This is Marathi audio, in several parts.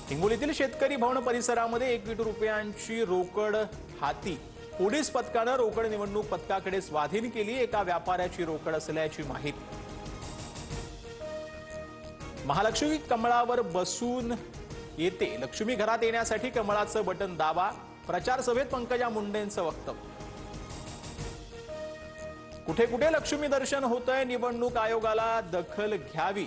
हिंगोलीतील शेतकरी भवन परिसरामध्ये 1 कोटी रुपयांची रोकड हाती, पोलीस पथकाने रोकड निवडणूक पथकाकडे स्वाधीन केली। एका व्यापाऱ्याची रोकड असल्याची माहिती। महालक्ष्मी कमळावर बसून येते, लक्ष्मी घरात येण्यासाठी कमळाचं बटन दाबा। प्रचार सभेत पंकजा मुंडेंचं वक्तव्य। कुठे कुठे लक्ष्मी दर्शन होतंय, निवडणूक आयोगाला दखल घ्यावी।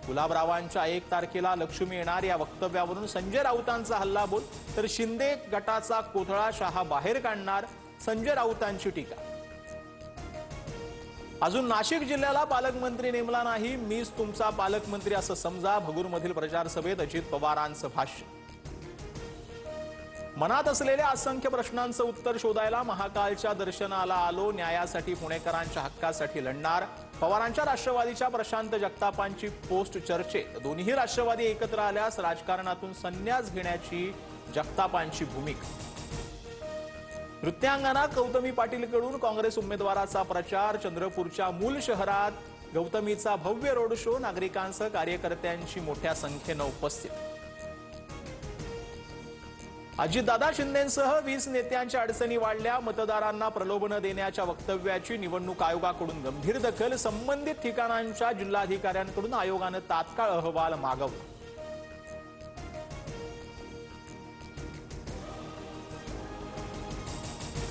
गुलाबरावांच्या 1 तारखेला लक्ष्मी येणार या वक्तव्यावरून संजय राऊतांचा हल्लाबोल, तर शिंदे गटाचा कोथळा शहा बाहेर काढणार, संजय राऊतांची टीका। अजून नाशिक जिल्ह्याला पालकमंत्री नेमला नाही, मीच तुमचा पालकमंत्री असं समजा। भगूरमधील प्रचार सभेत अजित पवारांचं भाष्य। मनात असलेल्या असंख्य प्रश्नांचं उत्तर शोधायला महाकालच्या दर्शनाला आलो, न्यायासाठी पुणेकरांच्या हक्कासाठी लढणार। पवारांच्या राष्ट्रवादीच्या प्रशांत जगतापांची पोस्ट चर्चेत। दोन्ही राष्ट्रवादी एकत्र आल्यास राजकारणातून संन्यास घेण्याची जगतापांची भूमिका। नृत्यांगना गौतमी पाटीलकडून काँग्रेस उमेदवाराचा प्रचार। चंद्रपूरच्या मूल शहरात गौतमीचा भव्य रोड शो, नागरिकांसह कार्यकर्त्यांची मोठ्या संख्येने उपस्थिती। अजितदादा शिंदेंसह 20 नेत्यांच्या अडचणी वाढल्या, मतदारांना प्रलोभन देण्याच्या वक्तव्याची निवडणूक आयोगाकडून गंभीर दखल। संबंधित ठिकाणांच्या जिल्हाधिकाऱ्यांकडून आयोगाने तात्काळ अहवाल मागवला।